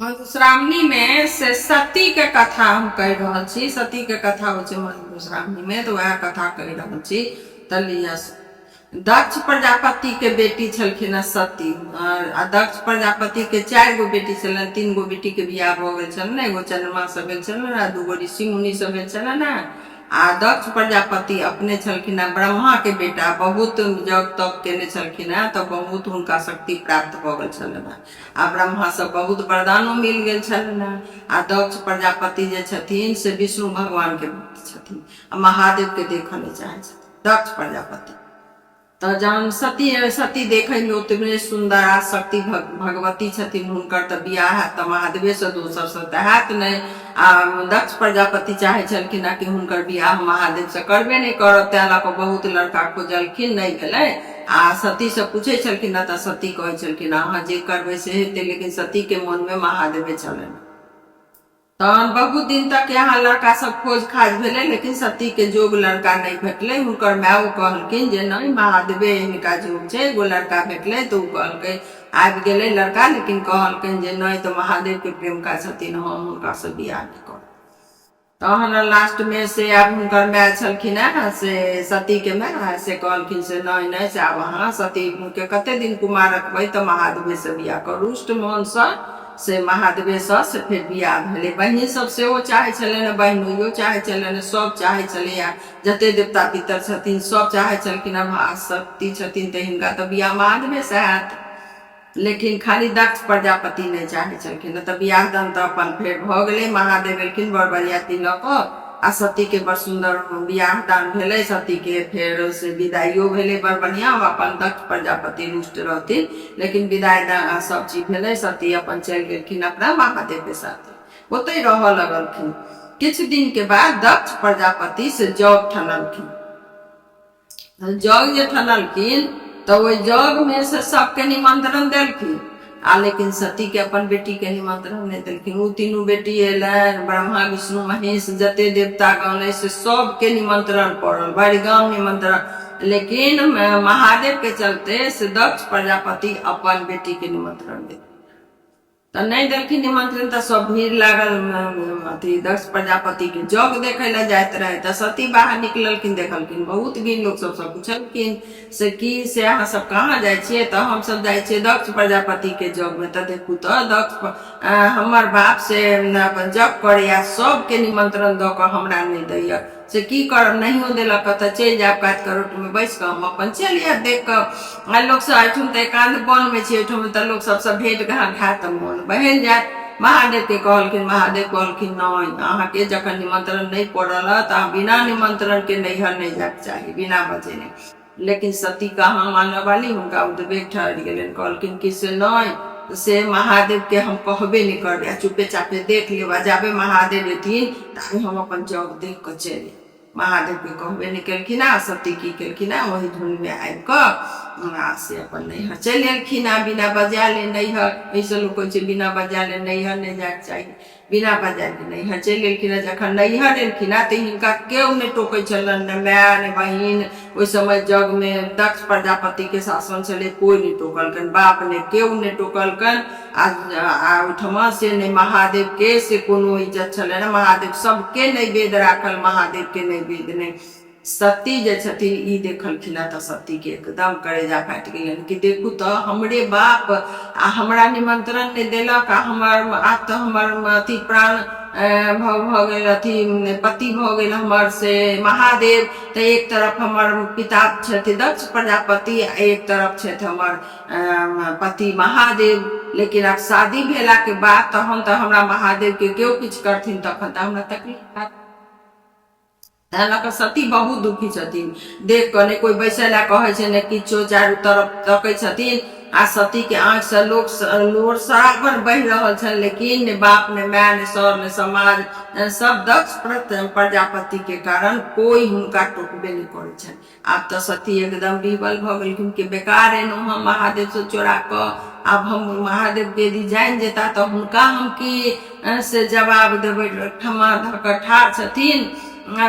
मधुश्रावणी में से सती के कथा हम कह रहा छी। सती के कथा हो मधुश्रावणी में, तो वह कथा कह रहा छी। तलिया दक्ष प्रजापति के बेटी छलखिन सती। और दक्ष प्रजापति के 4 गो बेटी छलन, 3 गो बेटी के बियाह भ गेल छलन, एगो चंद्रमा से भेल छलन आ 2 गो ऋषि मुनि से भेल छलन। आ दक्ष प्रजापति अपने छलखिन ब्रह्मा के बेटा, बहुत जग तप केने छलखिन, तो बहुत हुनका शक्ति प्राप्त भ गेल छलन। आ ब्रह्मा से बहुत वरदानो मिल गेल छलन। आ दक्ष प्रजापति जे छथिन से विष्णु भगवान के भक्त छथिन, आ महादेव के देखऽ नहीं चाहे छथिन दक्ष प्रजापति। तो जहन सती देखे में ओतबे सुंदर आ शक्ति भगवती छथिन, हुनकर तो बियाह है तो महादेवे से दोसर से तो हैत नहीं। आ दक्ष प्रजापति चाहे छलखिन कि हुनकर बियाह महादेव से करबे नहीं करब, तें लऽ कऽ बहुत लड़का खोजलखिन, नहीं भेलै। आ सती से पूछे छलखिन तो सती कहे छलखिन अहाँ जे करबै से हेतै, लेकिन सती के मन में महादेवे छलनि। तहन बहुत दिन तक यहाँ लड़का सब खोज खाज भेले, लेकिन सती के जोग लड़का नहीं भेटले। हुनकर माओ कहलखिन जे नहीं महादेवे हिनका जोग छै, एगो लड़का भेटले तो कहलकै आबि गेलै लड़का, लेकिन कहलखिन जे नहीं तो महादेव के प्रेम का छथिन, हम हुनका से बियाह नहीं करब। तहन लास्ट में से अब हुनकर माय छलखिन से सती के माय से कहलखिन से नहीं से आब अहाँ सती के कते दिन कुमार रखबै, तो महादेवे से बियाह करू। रुष्ट मोहन से महादेवे से फिर बियाह भेले। बहिन सब से वो चाहे छलन, बहनोइयो चाहे छलन, सब चाहे छले, जते देवता पितर छथिन सब चाहे छलखिन सती छथिन तो हिनका तो बियाह महादेवे से हैत। लेकिन खाली दक्ष प्रजापति नहीं चाहे छलखिन, तो बियाह दान तो अपन फेर भ गेलै। महादेव एलखिन बर बरियाती लऽ कऽ, आ सती के बड़ सुंदर बियाह दान भेले। सती के फिर से विदाइयो भेले बड़ बढ़िया। अपन दक्ष प्रजापति रुष्ट रहथिन, लेकिन विदाई सब चीज भेले। सती अपन चल गेलखिन अपना महादेव के साथ, ओते रह लगलखिन। किछ दिन के बाद दक्ष प्रजापति से जग ठनलखिन। जग जे ठनलखिन तो वही जग में से सबके निमंत्रण देलखिन, लेकिन सती के अपन बेटी के निमंत्रण नहीं देलखिन। वो तीनों बेटी एलन, ब्रह्मा विष्णु महेश जते देवता गण से सबके निमंत्रण पड़ल, बड़ी गांव निमंत्रण। लेकिन महादेव के चलते से दक्ष प्रजापति अपन बेटी के निमंत्रण दे तो नहीं देलखिन निमंत्रण। तो सब भीड़ लागल अथी दक्ष प्रजापति के जग देखे ला जात रहे। तो सती बाहर निकललखिन, देखलखिन बहुत भीड़, लोग सब पूछलखिन से की से अहाँ सब कहाँ जाय छियै, तो हम सब जाय छियै दक्ष प्रजापति के जग में। तो देखू तो दक्ष हमर बाप से जग करे, सबके निमंत्रण दऽ कऽ हमरा नहीं दैया, से की करब नहियो देलक तो चल जाब काट करोट में बैस कर हम अपन चल आयब। देख कर लोग सब एठुम तो एकांत बन में छै, एठुम तो लोग सबसे भेंट घाट मन बहन जात। महादेव के कहलखिन, महादेव कहलखिन नहीं, अहाँ के जखन निमंत्रण नहीं पड़ल तो बिना निमंत्रण के नैहर नहीं जाक चाहिए, बिना बजे नहीं। लेकिन सती कहाँ मानने वाली, उनका उद्वेग ठहर गेलन। कहलखिन कि से नहीं से महादेव के हम कहबे नहीं करबे, चुपे चापे देख लेबा, जाबे महादेव एथिन ताबे हम अपन जग देख कर चले। महादेव के कहबे नहीं केलखिन। सती की केलखिन, वही धुन में आबि कऽ से अपन नैहर चलि एलखिन। बिना बजा ले नैहर, ऐसे लोग कहै छै बिना बजा ले नैहर नहीं जाके चाहिए, बिना बजा के नैहर चलि एलखिन। जखन नैहर एलखिन तो हिनका केओ नहीं टोकै छलन, न माय न बहिन। ओहि समय जग में दक्ष प्रजापति के शासन छलै, कोई नहीं टोकलकन, बाप ने केओ नहीं टोकलकन। आ ओहिठमा से नहीं महादेव के से कोनो इज्जत छलै, महादेव सबके नैवेद्य राखल, महादेव के नैवेद्य नहीं। सती जे छथिन ई देखलखिन तो सती के एकदम करेजा फाटि गेलन कि देखू तो हमरे बाप हमरा निमंत्रण नहीं देलक, हमर आब तो हमर अथी प्राण भ गेल, अथी पति भ गेल हमर से महादेव। तो एक तरफ हमर पिता छथि दक्ष प्रजापति, एक तरफ छथि हमर पति महादेव। लेकिन अब शादी भेला के बाद तहन तो हमरा महादेव के केओ किछ करथिन, तखन तो हमरा तकलीफ हैत। सती बहुत दुखी छथिन, देख कर नहीं कोई बैसला कहे छै, नहीं किछो, चारू तरफ तकै छथिन। आ सती के आंख से लोर सराबन बह रहल छल, लेकिन ने बाप ने माय ने सर ने समाज सब दक्ष प्रजापति के कारण कोई हुनका टोकबे नहीं करे छल। आब तो सती एकदम विवल भ गेलखिन कि बेकार एनो हम महादेव से चोरा क, अब हम महादेव के यदि जान जेता तो हुनका हम की से जवाब देबै। ठमा धक ठाढ़ छथिन,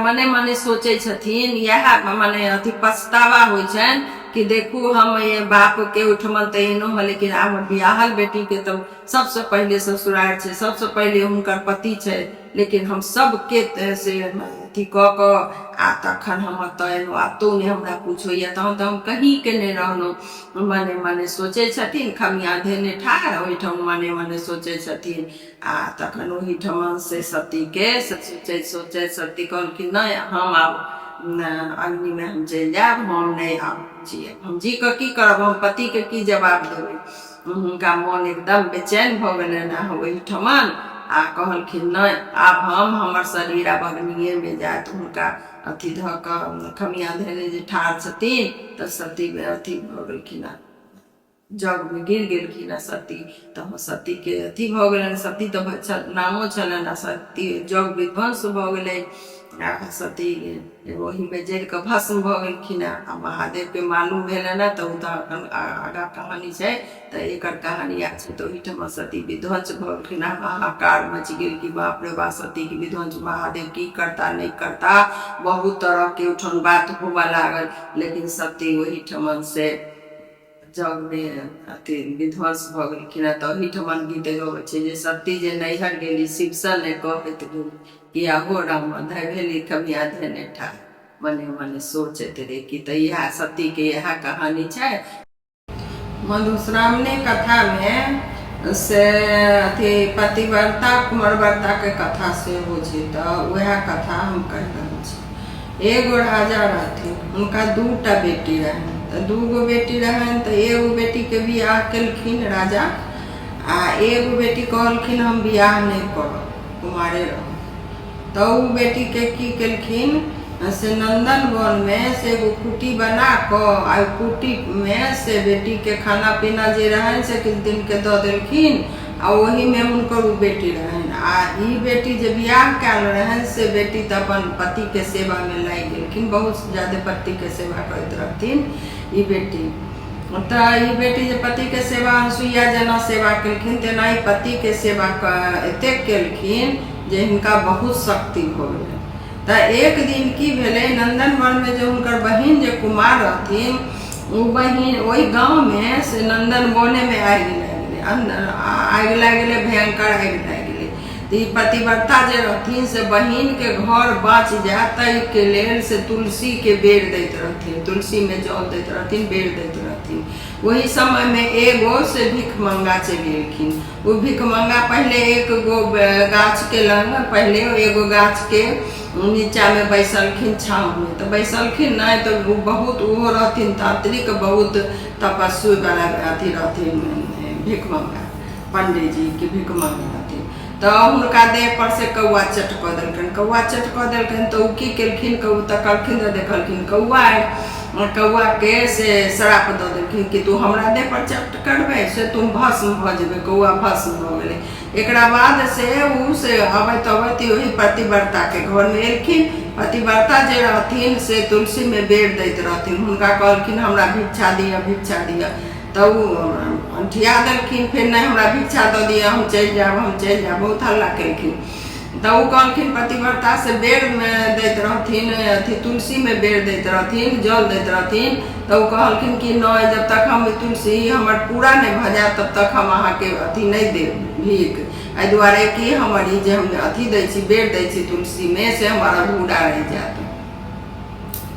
मने मने सोचे छथिन, यह मने अथी पछतावा होइ छनि कि देखू हम ये बाप के उठमन तो एनो है, लेकिन आब बियाहल बेटी के तो सबसे पहले ससुराल छे, सबसे पहले हुनकर पति छे, लेकिन हम सबके से अथी क क आ तखन हम एलहुँ। आ तो ने हमरा पूछोया तहन तो हम कहीं के नहीं रहलहुँ। मने मने सोचे छथिन खमिया धेने ठाढ़ ओहिठाम मने मने सोचे छथिन। आ तखन ओहिठमन से सती के सोचे सोचे सती कहलखिन नहीं हम आब अग्नि में हम चल जाब, हम नहीं आब जी, हम जी के की करब, हम पति के की जवाब देबै। हुनका मन एकदम बेचैन भ गेलनि आ ओहिठमन आ कहलखिन नहीं आब हम हमर शरीर आब अग्निये में जायत। हुनका अथी ध क खमिया धेने जे ठाढ़ छथिन तऽ सती अथी भ गेलखिन, जग में गिर गेलखिन सती। तो सती के अथी भ गेलनि, सती तो नामो छलनि, सती जग विध्वंस भ गेलै। सती वही में जड़ के भस्म भ गेलखिन। आ महादेव के मालूम भेलनि तो आगा कहानी है, तो एक कहानी आ छै। तो ओहिठाम सती विध्वंस भ गेलखिन। हाहाकार मच गेल कि बाप रे बाप सती के विध्वंस, महादेव की करता नहीं करता, बहुत तरह के उठन बात होबा लागल। लेकिन सती ओहिठमन से जग में अथी विध्वंस भ गेलखिन। तो ओहिठमन गीत गबै छै जे सती जे नैहर गेली शिवसन ने कहैत गेली कि आहो राम धय भेली खमिया धेने ठाढ़। मने मने सोचैत रे कि तो यह सती के यह कहानी है। मधुश्रावणी कथा में से अथी पतिव्रता कुंवरव्रता के कथा से हो छै। तो वह कथा हम कह रहल छी। एगो राजा रहथिन, उनका दूटा बेटी रहन। तो दूगो बेटी रहन, तो एगो बेटी के बियाह केलखिन राजा, आ एगो बेटी कहलखिन हम बियाह नहीं करब, कुमारे रह। तो उ बेटी के की केलखिन से नंदन वन में से एगो कुटी बना क आ कुटी में से बेटी के खाना पीना जे रहन से किछ दिन के दऽ देलखिन। आ वही में हुनकर उ बेटी रहन। आ ई बेटी जे बियाह कैल रहन से बेटी तो अपन पति के सेवा में लागि गेलखिन, बहुत ज्यादा पति के सेवा करैत रहथिन ई बेटी। तो ई बेटी जे पति के सेवा अनसुईया जेना सेवा केलखिन तेना ही पति के सेवा एतेक केलखिन जे हिनका बहुत शक्ति हो गेलै। तो एक दिन की भेलै, नंदन वन में जो हुनकर बहिन जे कुमार रहथिन, वो बहिन वही गांव में से नंदन वने में आगि लागि गेलै, भयंकर आगि लागि गेलै। तो ई पतिव्रता जे रहथिन से बहिन के घर बाँच जाए ताहि के लेल से तुलसी के बेर दैत रहथिन, तुलसी में जल दैत रहथिन, बेर दैत रहथिन। वही समय में एगो से भिख मंगा चलि गेलखिन। वो भिख मंगा पहले एक गो गाछ के लग, पहले एगो गाछ के नीचा में बैसलखिन छाँव में। तो बैसलखिन नहीं तो वो बहुत वो रहथिन तांत्रिक, बहुत तपस्वी वाला अथी रहथिन भिख मंगा, पंडित जी के भिख मंगा रहथिन। तो हुनका देह पर से कौआ चट कऽ देलखिन, कौआ चट कऽ देलखिन। तो उ की केलखिन, कौआ तकलखिन तो देखलखिन कौआ के से श्राप दऽ देलखिन कि तू हमरा देह पर चट करबे से तुम भस्म भ जेबे। कौआ भस्म भ गेलै। एकरा बाद से उ से अबैत अबैत वही पतिव्रता के घर में एलखिन। पतिव्रता जे रहथिन से तुलसी में बेर दैत रहथिन। हुनका कहलखिन हमरा भिक्षा दिअ, भिक्षा दिअ। तो अंठिया देलखिन, फिर नहीं हमरा भिक्षा दऽ दिअ, हम चलि जायब, हम चलि जायब, बहुत हल्ला केलखिन। तो उ कहलखिन पतिव्रता से बेर में दैत रहथिन, अथी तुलसी में बेर दैत रहथिन, जल दैत रहथिन। तो उ कहलखिन कि नहीं, जब तक हम तुलसी हमर पूरा नहीं भ जाए तब तक हम अहाँ के अथी नहीं देब भीख। एहि दुआरे कि हमर ई जे हम अथी दै छी, बेर दै छी तुलसी में से हमर अधूरा रहि जायत।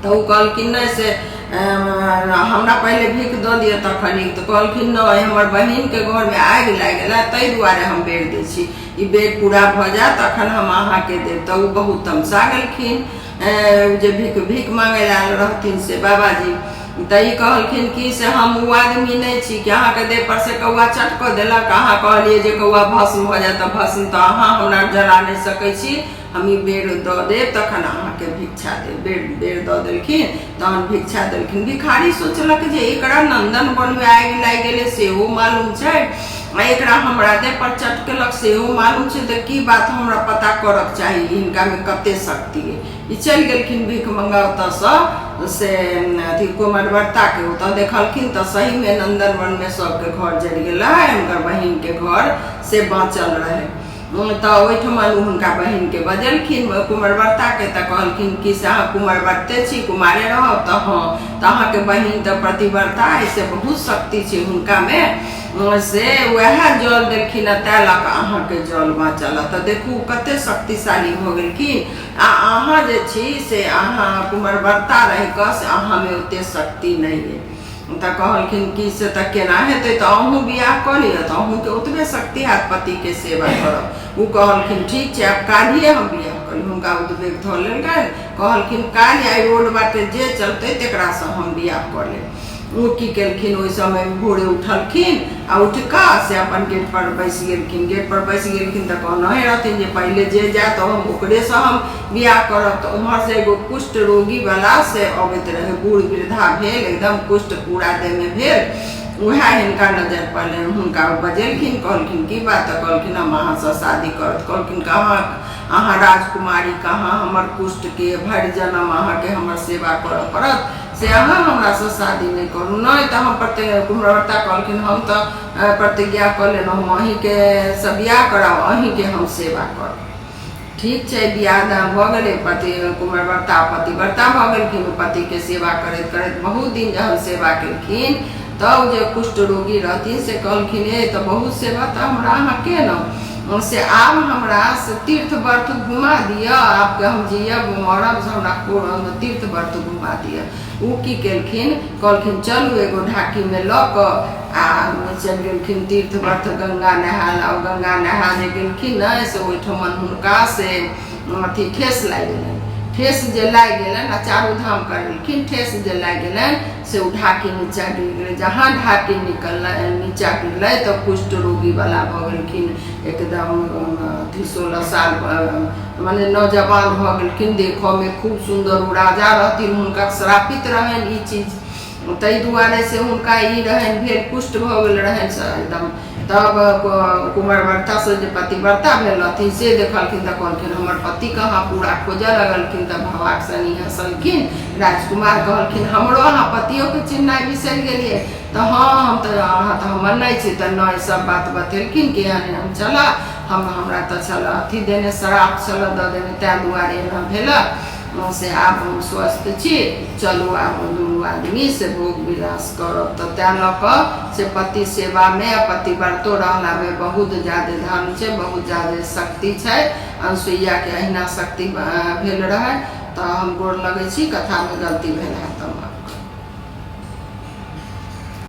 तो उ कहलखिन नहीं से हमरा पहले भीख दऽ दिअ तखन। तो कहलखिन नहीं, हमर बहिन के घर में आगि लागि गेला ताहि दुआरे हम बेर दै छी, ई बेर पूरा भ जाए तखन हम अहाँ के देब। तो उ बहुत तमसा गेलखिन जे भीख मांगे आयल रहथिन से बाबाजी। तो ई कहलखिन कि से हम उ आदमी नहीं छी कि अहाँ के देह पर से कौआ चट कऽ देलक, अहाँ कहलिए जे कौआ भस्म हो जाए। तो भस्म तो अहाँ हमरा जरा नहीं सकै छी, हम ई बेर दऽ देब तखन अहाँ के भिक्षा देब। बेर दऽ देलखिन, तहन भिक्षा देलखिन। भिखारी सोचलक जे एकरा नंदन वन में आगि लागि गेलै सेहो मालूम छै, आ एकरा हमरा देह पर चट केलक सेहो मालूम छै। तो की बात हमरा पता करक चाही, हिनका में कते शक्ति है। ई चलि गेलखिन भिख मंगा ओतऽ से अथी कुंवरव्रता के ओतऽ देखलखिन तो सही में नंदन वन में सबके घर जरि गेलै, हुनकर बहिन के घर से बाँचल रहे। तो ओहिठमन हुनका बहिन के बजलखिन कुमारव्रता के तो कहलखिन कि से अहाँ कुमारव्रते छी, कुमारे रहो तो हाँ तो अहाँ के बहिन तो प्रतिव्रता ऐसे बहुत शक्ति छै हुनका में से वह जल देलखिन तै लक अहाँ के जल बाँचल। तो देखू कते शक्तिशाली हो गेलखिन आ अहाँ जे छी से अहाँ कुमारव्रता रह कऽ से अहाँ में ओते शक्ति नहीं है। तो कहलखिन कि से तो केना हेतै, तो अहूँ बियाह कऽ लिअ तो अहूँ के ओतबे शक्ति हाथ पति के सेवा करब। उ कहलखिन ठीक छै आब काल्हिए हम बियाह करी। हुनका उद्वेग धऽ लेलकनि, कहलखिन काल्हि आई रोड बाटे जे चलतै तेकरा से हम बियाह कऽ लेब। वो की केलखिन ओहि समय भोरे उठलखिन आ उठ कऽ से अपन गेट पर बैस गेलखिन। गेट पर बैस गेलखिन तो कहने रहथिन जे पहले जे जाए तो हम ओकरे से हम बियाह करब। तो उम्हर से एगो कुष्ठ रोगी वाला से अबैत रहे, बूढ़ वृद्धा भेल एकदम कुष्ठ पूरा देह में भेल। वह हिनका नजर पड़ल, हुनका बजेलखिन, कहलखिन की बात, तो कहलखिन हम अहाँ से शादी करत। कहलखिन कहाँ अहाँ राजकुमारी, कहाँ हमर कुष्ठ के भरि जन्म अहाँ के हमर सेवा करऽ पड़त, से अहाँ हमरा से शादी नहीं करू। नहीं तो हम कुमारव्रता कहलखिन हम तो प्रतिज्ञा कर लेना हम अहीं के से बियाह कराब, अहीं के हम सेवा करब। ठीक छै बियाह दान भऽ गेलै, पति कुमारव्रता पतिव्रता भऽ गेलखिन। पति के सेवा करैत करैत बहुत दिन जहन सेवा केलखिन तब जे कुष्ठ रोगी रहथिन से कहलखिन ए तो बहुत सेवा तो हमरा अहाँ केलहुँ, से आब हमरा से तीर्थ वर्त घुमा दिया, आपके हम जियब मरब से हमरा तीर्थ वर्त घुमा दिया। उ की केलखिन, कहलखिन चलू एगो ढाकी में लऽ कऽ आ चलि गेलखिन तीर्थ वर्त गंगा नहाय। और गंगा नहा जे गेलखिन न से ओहिठमन हुनका से अथी ठेस लागि गेलनि। ठेस जे लागि गेलनि आ चारू धाम करेलखिन, ठेस जे लागि गेलनि से उ ढाकी नीचा गिर गेलै। जहाँ ढाकी निकल नीचा गिरलै तो कुष्ठ रोगी वाला भऽ गेलखिन एकदम 16 साल माने नौजवान भऽ गेलखिन। देखऽ में खूब सुंदर, उ राजा रहथिन हुनका श्रापित रहनि ई चीज, ताहि दुआरे से हुनका ई रहनि भेल कुष्ठ भऽ गेल रहनि एकदम। तब कुमारव्रता से जे पतिव्रता भेल रहथिन से देखलखिन तो कहलखिन हमर पति कहाँ, पूरा खोजऽ लगलखिन। तब भवाक सनी हंसलखिन। राजकुमार कहलखिन हमरो अहाँ पतियों के चिन्हनाइ बिसरि गेलिए। तो हाँ हम तो अहाँ तो हमर नहीं छी। तो नहीं सब बात बतेलखिन कि हम चला हमरा तो चल अथी देने श्राप चल दऽ देने तै दुआरे एना भेल से आब हम स्वस्थ छी, चलू आब दुनू आदमी से भोग विलास करब। तो तै लऽ कऽ से पति सेवा में पतिव्रतो रहला में बहुत ज्यादा धर्म छै, बहुत ज्यादा शक्ति छै। अनसुईया के अहिना शक्ति भेल रहे। तो हम गोर लगै छी, कथा में गलती भेल है।